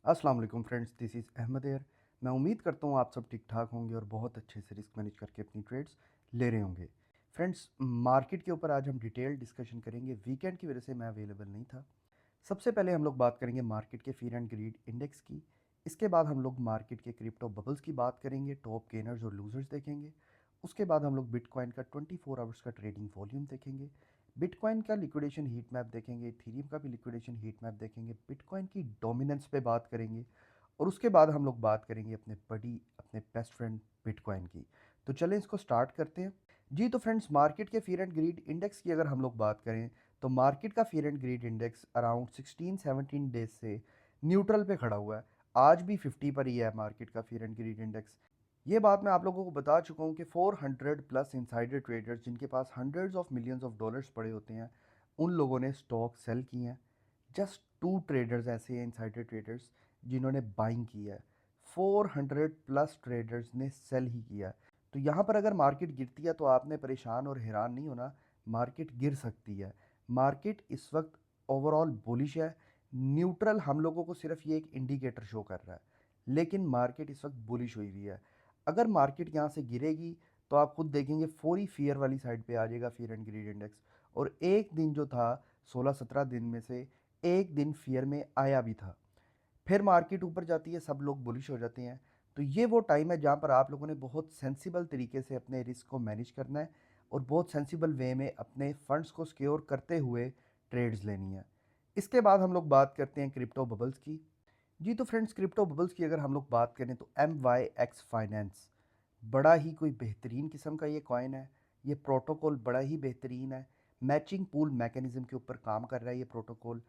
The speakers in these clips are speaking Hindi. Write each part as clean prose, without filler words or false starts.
अस्सलाम वालेकुम फ्रेंड्स, दिस इज़ अहमद एयर। मैं उम्मीद करता हूँ आप सब ठीक ठाक होंगे और बहुत अच्छे से रिस्क मैनेज करके अपनी ट्रेड्स ले रहे होंगे। फ्रेंड्स, मार्केट के ऊपर आज हम डिटेल डिस्कशन करेंगे। वीकेंड की वजह से मैं अवेलेबल नहीं था। सबसे पहले हम लोग बात करेंगे मार्केट के फियर एंड ग्रीड इंडेक्स की। इसके बाद हम लोग मार्केट के क्रिप्टो बबल्स की बात करेंगे, टॉप गेनर्स और लूजर्स देखेंगे। उसके बाद हम लोग बिटकॉइन का 24 आवर्स का ट्रेडिंग वॉल्यूम देखेंगे। बिटकॉइन का लिक्विडेशन हीट मैप देखेंगे, इथेरियम का भी लिक्विडेशन हीट मैप देखेंगे, बिटकॉइन की डोमिनेंस पे बात करेंगे और उसके बाद हम लोग बात करेंगे अपने बेस्ट फ्रेंड बिटकॉइन की। तो चलें इसको स्टार्ट करते हैं। जी तो फ्रेंड्स, मार्केट के फियर एंड ग्रीड इंडेक्स की अगर हम लोग बात करें तो मार्केट का fear and greed index around 16-17 days से न्यूट्रल पे खड़ा हुआ है। आज भी 50 पर ही है मार्केट का फियर एंड ग्रीड इंडेक्स। ये बात मैं आप लोगों को बता चुका हूँ कि 400 प्लस इनसाइडर ट्रेडर्स जिनके पास hundreds of millions of dollars पड़े होते हैं, उन लोगों ने स्टॉक सेल किए हैं। जस्ट टू ट्रेडर्स ऐसे हैं, इनसाइडर ट्रेडर्स, जिन्होंने बाइंग की है। 400 प्लस ट्रेडर्स ने सेल ही किया है। तो यहाँ पर अगर मार्केट गिरती है तो आपने परेशान और हैरान नहीं होना। मार्केट गिर सकती है। मार्केट इस वक्त ओवरऑल बुलिश है। न्यूट्रल हम लोगों को सिर्फ ये एक इंडिकेटर शो कर रहा है, लेकिन मार्केट इस वक्त बुलिश हुई हुई है। अगर मार्केट यहाँ से गिरेगी तो आप खुद देखेंगे फौरी फियर वाली साइड पे आ जाएगा फियर एंड ग्रीड इंडेक्स। और एक दिन जो था 16-17 दिन में से एक दिन फियर में आया भी था। फिर मार्केट ऊपर जाती है, सब लोग बुलिश हो जाते हैं। तो ये वो टाइम है जहाँ पर आप लोगों ने बहुत सेंसिबल तरीके से अपने रिस्क को मैनेज करना है और बहुत सेंसिबल वे में अपने फंड्स को सिक्योर करते हुए ट्रेड्स लेनी है। इसके बाद हम लोग बात करते हैं क्रिप्टो बबल्स की। जी तो फ्रेंड्स, क्रिप्टो बबल्स की अगर हम लोग बात करें तो MYX फाइनेंस बड़ा ही कोई बेहतरीन किस्म का ये कॉइन है। ये प्रोटोकॉल बड़ा ही बेहतरीन है। मैचिंग पूल मैकेनिज्म के ऊपर काम कर रहा है ये प्रोटोकॉल।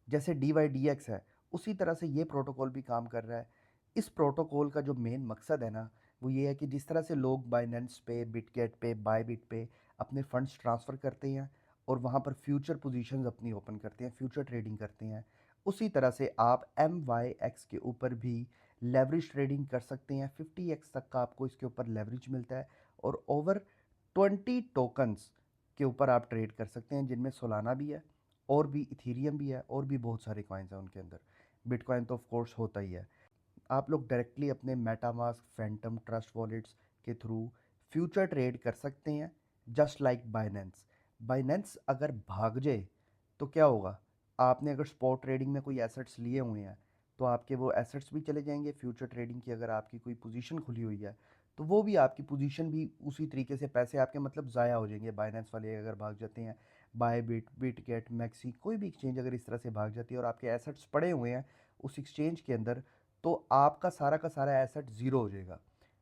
जैसे DYDX है, उसी तरह से ये प्रोटोकॉल भी काम कर रहा है। इस प्रोटोकॉल का जो मेन मकसद है ना, वो ये है कि जिस तरह से लोग बाइनेंस पे, बिटगेट पे, बायबिट पे अपने फंड्स ट्रांसफ़र करते हैं और वहाँ पर फ्यूचर पोजीशंस अपनी ओपन करते हैं, फ्यूचर ट्रेडिंग करते हैं, उसी तरह से आप MYX के ऊपर भी लेवरेज ट्रेडिंग कर सकते हैं। 50x तक का आपको इसके ऊपर लेवरेज मिलता है और ओवर 20 टोकन्स के ऊपर आप ट्रेड कर सकते हैं, जिनमें सोलाना भी है और भी इथेरियम भी है और भी बहुत सारे कॉइन्स हैं उनके अंदर। बिटकॉइन तो ऑफ कोर्स होता ही है। आप लोग डायरेक्टली अपने मेटामास्क, फैंटम, ट्रस्ट वॉलेट्स के थ्रू फ्यूचर ट्रेड कर सकते हैं, जस्ट लाइक बाइनेंस। बाइनेंस अगर भाग जाए तो क्या होगा? आपने अगर स्पॉट ट्रेडिंग में कोई एसेट्स लिए हुए हैं तो आपके वो एसेट्स भी चले जाएंगे। फ्यूचर ट्रेडिंग की अगर आपकी कोई पोजीशन खुली हुई है तो वो भी आपकी पोजीशन भी उसी तरीके से, पैसे आपके मतलब ज़ाया हो जाएंगे। बाइनेंस वाले अगर भाग जाते हैं, बायबिट, बिटगेट, मैक्सी, कोई भी एक्सचेंज अगर इस तरह से भाग जाती है और आपके एसेट्स पड़े हुए हैं उस एक्सचेंज के अंदर, तो आपका सारा का सारा एसेट ज़ीरो हो जाएगा।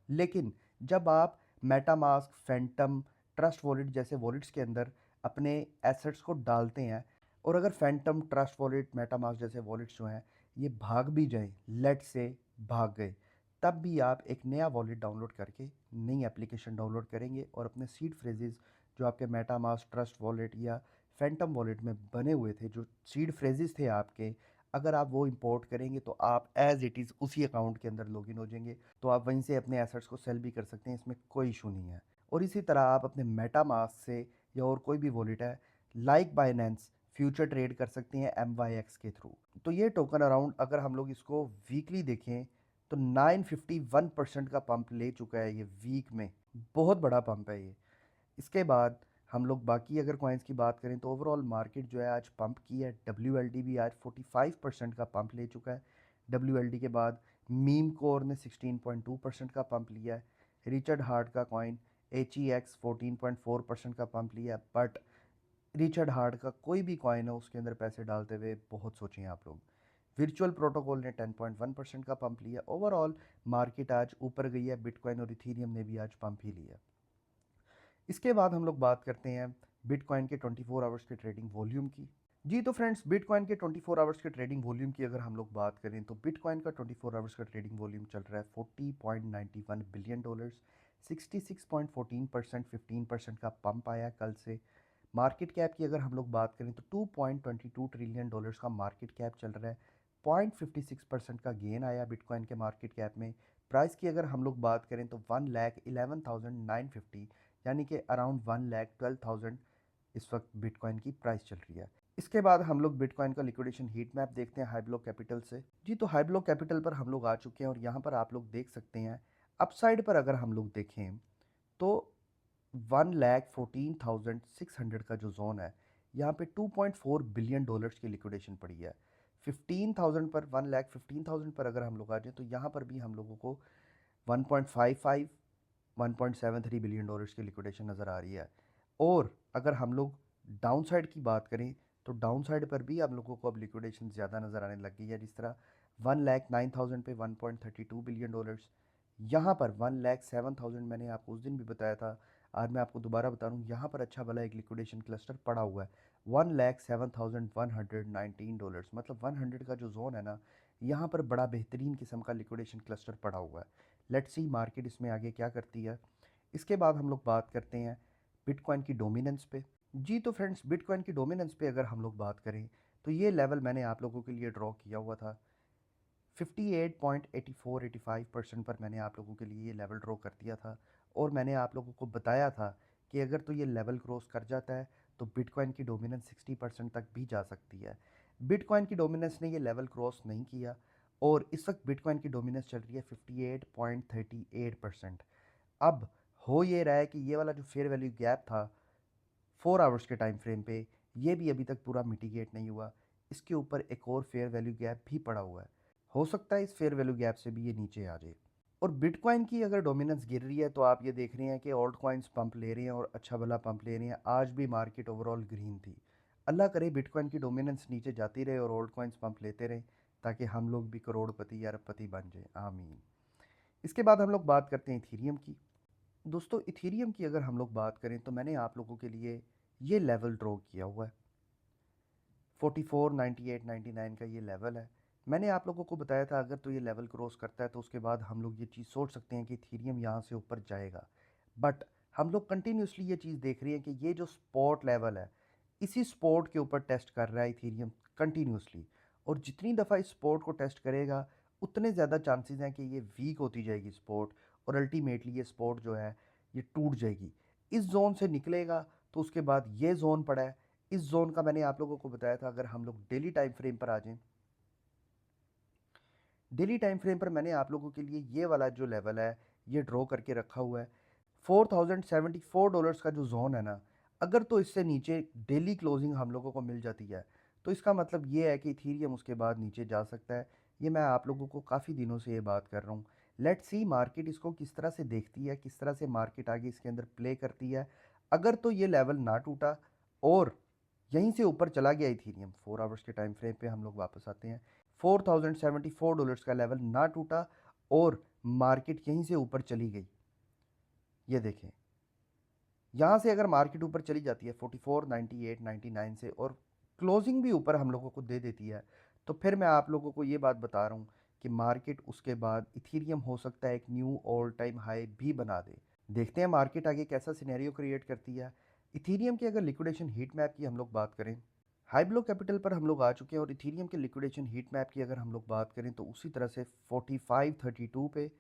लेकिन जब आप मेटामास्क, फैंटम, ट्रस्ट वॉलेट जैसे वॉलेट्स के अंदर अपने एसेट्स को डालते हैं और अगर फैंटम, ट्रस्ट वॉलेट, मेटामास्क जैसे वॉलेट्स जो हैं ये भाग भी जाएं, लेट से भाग गए, तब भी आप एक नया वॉलेट डाउनलोड करके नई एप्लीकेशन डाउनलोड करेंगे और अपने सीड फ्रेजेस जो आपके मेटामास्क, ट्रस्ट वॉलेट या फैंटम वॉलेट में बने हुए थे, जो सीड फ्रेजेस थे आपके, अगर आप वो इंपोर्ट करेंगे तो आप एज इट इज़ उसी अकाउंट के अंदर लॉगिन हो जाएंगे। तो आप वहीं से अपने एसेट्स को सेल भी कर सकते हैं, इसमें कोई इशू नहीं है। और इसी तरह आप अपने मेटामास्क से या और कोई भी वॉलेट है लाइक बाइनेंस फ्यूचर ट्रेड कर सकते हैं MYX के थ्रू। तो ये टोकन अराउंड अगर हम लोग इसको वीकली देखें तो 951% का पंप ले चुका है ये वीक में। बहुत बड़ा पंप है ये। इसके बाद हम लोग बाकी अगर कॉइन्स की बात करें तो ओवरऑल मार्केट जो है आज पंप की है। WLD भी आज 45% का पंप ले चुका है। WLD के बाद मीम कोर ने 16.2% का पंप लिया है। रिचर्ड हार्ट का कॉइन HEX 14.4% का पंप लिया है। बट रिचर्ड हार्ट का कोई भी कॉइन है उसके अंदर पैसे डालते हुए बहुत सोचें आप लोग। वर्चुअल प्रोटोकॉल ने 10.1% का पंप लिया। ओवरऑल मार्केट आज ऊपर गई है। बिटकॉइन और इथीरियम ने भी आज पंप ही लिया। इसके बाद हम लोग बात करते हैं बिटकॉइन के 24 आवर्स के ट्रेडिंग वॉल्यूम की। जी तो फ्रेंड्स, बिटकॉइन के 24 आवर्स के ट्रेडिंग वॉल्यूम की अगर हम लोग बात करें तो बिटकॉइन का 24 आवर्स का ट्रेडिंग वॉल्यूम चल रहा है $40.91 बिलियन। 66.14%, 15% का पंप आया कल से। मार्केट कैप की अगर हम लोग बात करें तो $2.22 ट्रिलियन का मार्केट कैप चल रहा है। 0.56% का गेन आया बिटकॉइन के मार्केट कैप में। प्राइस की अगर हम लोग बात करें तो 1,11,950, यानी कि अराउंड 1,12,000 इस वक्त बिटकॉइन की प्राइस चल रही है। इसके बाद हम लोग बिटकॉइन का लिक्विडेशन हीट मैप देखते हैं हाईब्लॉक कैपिटल से। जी तो हाईब्लॉक कैपिटल पर हम लोग आ चुके हैं और यहाँ पर आप लोग देख सकते हैं अपसाइड पर अगर हम लोग देखें तो 1,14,600 का जो जोन है यहाँ पे 2.4 बिलियन डॉलर्स की लिक्विडेशन पड़ी है। 15,000 पर 1,15,000 पर अगर हम लोग आ जाए तो यहाँ पर भी हम लोगों को 1.55 1.73 बिलियन डॉलर्स की लिक्विडेशन नज़र आ रही है। और अगर हम लोग डाउन साइड की बात करें तो डाउन साइड पर भी हम लोगों को अब लिक्विडेशन ज़्यादा नज़र आने लग गई है, जिस तरह 1,09,000 पे 1.32 बिलियन डॉलर्स, यहाँ पर 1,07,000 मैंने आपको उस दिन भी बताया था, आज मैं आपको दोबारा बता रहा हूँ, यहाँ पर अच्छा भला एक लिक्विडेशन क्लस्टर पड़ा हुआ है 1,07,119 डॉलर्स, मतलब 100 का जो जोन है ना, यहाँ पर बड़ा बेहतरीन किस्म का लिक्विडेशन क्लस्टर पड़ा हुआ है। लेट्स सी मार्केट इसमें आगे क्या करती है। इसके बाद हम लोग बात करते हैं बिटकॉइन की डोमिनेंस पे। जी तो फ्रेंड्स, बिटकॉइन की डोमिनेंस पे अगर हम लोग बात करें तो ये लेवल मैंने आप लोगों के लिए ड्रॉ किया हुआ था 58.84-85% पर मैंने आप लोगों के लिए ये लेवल ड्रॉ कर दिया था। और मैंने आप लोगों को बताया था कि अगर तो ये लेवल क्रॉस कर जाता है तो बिटकॉइन की डोमिनेंस 60% तक भी जा सकती है। बिटकॉइन की डोमिनेंस ने ये लेवल क्रॉस नहीं किया और इस वक्त बिटकॉइन की डोमिनेंस चल रही है 58.38%। अब हो ये रहा है कि ये वाला जो फेयर वैल्यू गैप था 4 आवर्स के टाइम फ्रेम पे, ये भी अभी तक पूरा मिटिगेट नहीं हुआ। इसके ऊपर एक और फेयर वैल्यू गैप भी पड़ा हुआ है, हो सकता है इस फेयर वैल्यू गैप से भी ये नीचे आ जाए। और बिटकॉइन की अगर डोमिनेंस गिर रही है तो आप ये देख रहे हैं कि ऑल्ट कॉइन्स पंप ले रहे हैं और अच्छा भला पंप ले रहे हैं। आज भी मार्केट ओवरऑल ग्रीन थी। अल्लाह करे बिटकॉइन की डोमिनेंस नीचे जाती रहे और ऑल्ट कॉइन्स पंप लेते रहे ताकि हम लोग भी करोड़पति या अरबपति बन जाए, आमीन। इसके बाद हम लोग बात करते हैं इथीरियम की। दोस्तों इथीरियम की अगर हम लोग बात करें तो मैंने आप लोगों के लिए ये लेवल ड्रॉ किया हुआ है 44.98.99 का ये लेवल है। मैंने आप लोगों को बताया था अगर तो ये लेवल क्रॉस करता है तो उसके बाद हम लोग ये चीज़ सोच सकते हैं कि इथीरियम यहाँ से ऊपर जाएगा। बट हम लोग कंटिन्यूसली ये चीज़ देख रहे हैं कि ये जो स्पॉट लेवल है इसी स्पॉट के ऊपर टेस्ट कर रहा है इथीरियम कंटिन्यूसली। और जितनी दफ़ा इस स्पॉट को टेस्ट करेगा उतने ज़्यादा चांसेस हैं कि ये वीक होती जाएगी स्पॉट और अल्टीमेटली ये स्पॉट जो है ये टूट जाएगी। इस जोन से निकलेगा तो उसके बाद ये जोन पड़ा है। इस जोन का मैंने आप लोगों को बताया था, अगर हम लोग डेली टाइम फ्रेम पर आ जाएं, डेली टाइम फ्रेम पर मैंने आप लोगों के लिए ये वाला जो लेवल है ये ड्रॉ करके रखा हुआ है 4,074 डॉलर्स का जो जोन है ना, अगर तो इससे नीचे डेली क्लोजिंग हम लोगों को मिल जाती है तो इसका मतलब ये है कि इथीरियम उसके बाद नीचे जा सकता है। ये मैं आप लोगों को काफ़ी दिनों से ये बात कर रहा हूँ। लेट्स सी मार्केट इसको किस तरह से देखती है, किस तरह से मार्केट आगे इसके अंदर प्ले करती है। अगर तो ये लेवल ना टूटा और यहीं से ऊपर चला गया इथीरियम, 4 आवर्स के टाइम फ्रेम पे हम लोग वापस आते हैं, 4,074 डॉलर्स का लेवल ना टूटा और मार्केट यहीं से ऊपर चली गई, ये देखें यहाँ से अगर मार्केट ऊपर चली जाती है 44.98-99 से और क्लोजिंग भी ऊपर हम लोगों को दे देती है तो फिर मैं आप लोगों को ये बात बता रहा हूँ कि मार्केट उसके बाद इथीरियम हो सकता है एक न्यू ऑल टाइम हाई भी बना दे। देखते हैं मार्केट आगे कैसा सिनेरियो क्रिएट करती है। इथीरियम की अगर लिक्विडेशन हीट मैप की हम लोग बात करें, हाई ब्लो कैपिटल पर हम लोग आ चुके हैं और इथीरियम के लिक्विडेशन हीट मैप की अगर हम लोग बात करें तो उसी तरह से 4532 पे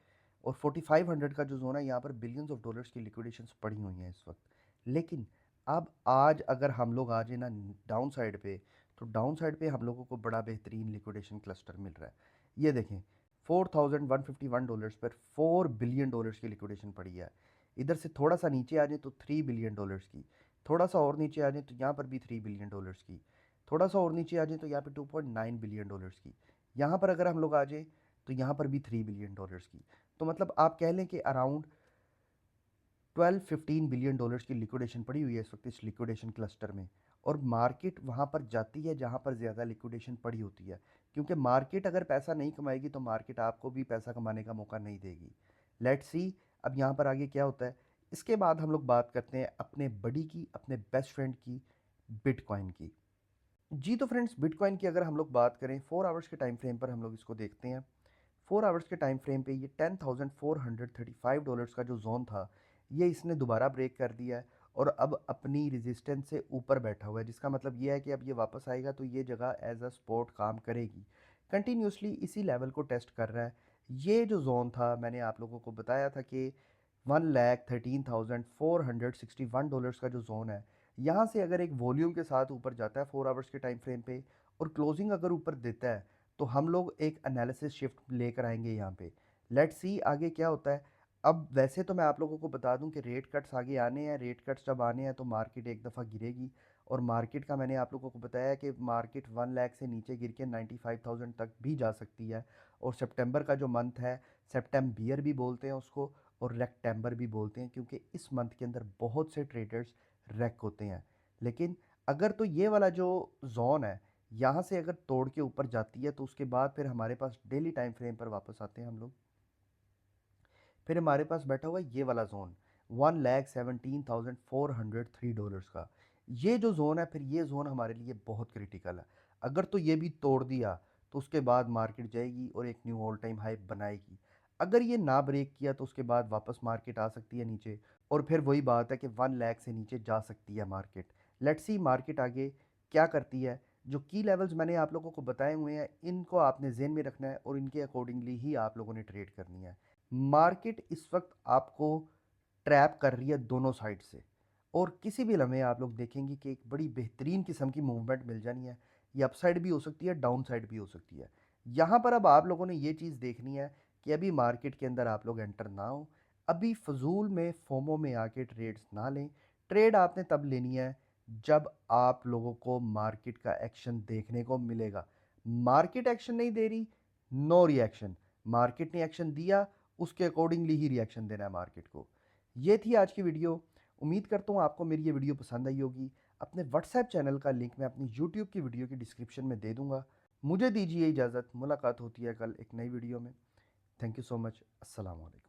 और 4500 का जो जोन है यहाँ पर बिलियंस ऑफ डॉलर्स की लिक्विडेशंस पड़ी हुई हैं इस वक्त। लेकिन अब आज अगर हम लोग आ जाए ना डाउन साइड पे तो डाउन साइड पे हम लोगों को बड़ा बेहतरीन लिक्विडेशन क्लस्टर मिल रहा है। ये देखें 4151 डॉलर्स पर 4 बिलियन डॉलर्स की लिक्विडेशन पड़ी है। इधर से थोड़ा सा नीचे आ जाए तो 3 बिलियन डॉलर्स की, थोड़ा सा और नीचे आ जाए तो यहाँ पर भी 3 बिलियन डॉलर्स की, थोड़ा सा और नीचे आ जाए तो यहाँ पे 2.9 बिलियन डॉलर्स की, यहाँ पर अगर हम लोग आ जाए तो यहाँ पर भी 3 बिलियन डॉलर्स की। तो मतलब आप कह लें कि अराउंड 12-15 बिलियन डॉलर्स की लिक्विडेशन पड़ी हुई है इस वक्त इस लिक्विडेशन क्लस्टर में। और मार्केट वहाँ पर जाती है जहाँ पर ज़्यादा लिक्विडेशन पड़ी होती है, क्योंकि मार्केट अगर पैसा नहीं कमाएगी तो मार्केट आपको भी पैसा कमाने का मौका नहीं देगी। लेट्स सी अब यहाँ पर आगे क्या होता है। इसके बाद हम लोग बात करते हैं अपने बडी की, अपने बेस्ट फ्रेंड की, बिटकॉइन की। जी तो फ्रेंड्स, बिटकॉइन की अगर हम लोग बात करें 4 आवर्स के टाइम फ्रेम पर हम लोग इसको देखते हैं। 4 आवर्स के टाइम फ्रेम पे ये 10,435 डॉलर्स का जो जोन था ये इसने दोबारा ब्रेक कर दिया है और अब अपनी रेजिस्टेंस से ऊपर बैठा हुआ है, जिसका मतलब ये है कि अब ये वापस आएगा तो ये जगह एज अ सपोर्ट काम करेगी। कंटिन्यूसली इसी लेवल को टेस्ट कर रहा है। ये जो जोन था मैंने आप लोगों को बताया था कि 1,13,461 डॉलर्स का जो जोन है यहाँ से अगर एक वॉल्यूम के साथ ऊपर जाता है 4 आवर्स के टाइम फ्रेम पे और क्लोजिंग अगर ऊपर देता है तो हम लोग एक एनालिसिस शिफ्ट लेकर आएंगे यहाँ पे। लेट्स सी आगे क्या होता है। अब वैसे तो मैं आप लोगों को बता दूं कि रेट कट्स आगे आने हैं, रेट कट्स जब आने हैं तो मार्केट एक दफ़ा गिरेगी। और मार्केट का मैंने आप लोगों को बताया कि मार्केट 1 लाख से नीचे गिर के 95,000 तक भी जा सकती है। और सितंबर का जो मंथ है, सितंबियर भी बोलते हैं उसको और रेक्टेंबर भी बोलते हैं, क्योंकि इस मंथ के अंदर बहुत से ट्रेडर्स रैक होते हैं। लेकिन अगर तो ये वाला जो जोन है यहाँ से अगर तोड़ के ऊपर जाती है तो उसके बाद फिर हमारे पास डेली टाइम फ्रेम पर वापस आते हैं हम लोग। फिर हमारे पास बैठा हुआ है ये वाला जोन 1,17,403 डॉलर्स का। ये जो जोन है फिर ये जोन हमारे लिए बहुत क्रिटिकल है। अगर तो ये भी तोड़ दिया तो उसके बाद मार्केट जाएगी और एक न्यू ऑल टाइम हाई बनाएगी। अगर ये ना ब्रेक किया तो उसके बाद वापस मार्केट आ सकती है नीचे और फिर वही बात है कि 1 लाख से नीचे जा सकती है मार्केट। लेट्स सी मार्केट आगे क्या करती है। जो की लेवल्स मैंने आप लोगों को बताए हुए हैं इनको आपने जेहन में रखना है और इनके अकॉर्डिंगली ही आप लोगों ने ट्रेड करनी है। मार्केट इस वक्त आपको ट्रैप कर रही है दोनों साइड से और किसी भी लम्हे आप लोग देखेंगे कि एक बड़ी बेहतरीन किस्म की मूवमेंट मिल जानी है। ये अप साइड भी हो सकती है, डाउन साइड भी हो सकती है। यहाँ पर अब आप लोगों ने ये चीज़ देखनी है कि अभी मार्केट के अंदर आप लोग एंटर ना हो, अभी फजूल में फोमो में आके ट्रेड्स ना लें। ट्रेड आपने तब लेनी है जब आप लोगों को मार्केट का एक्शन देखने को मिलेगा। मार्केट एक्शन नहीं दे रही, नो रिएक्शन। मार्केट ने एक्शन दिया, उसके अकॉर्डिंगली ही रिएक्शन देना है मार्केट को। ये थी आज की वीडियो। उम्मीद करता हूँ आपको मेरी ये वीडियो पसंद आई होगी। अपने व्हाट्सएप चैनल का लिंक मैं अपनी यूट्यूब की वीडियो की डिस्क्रिप्शन में दे दूंगा। मुझे दीजिए इजाज़त, मुलाकात होती है कल एक नई वीडियो में। Thank you so much. अस्सलाम वालेकुम।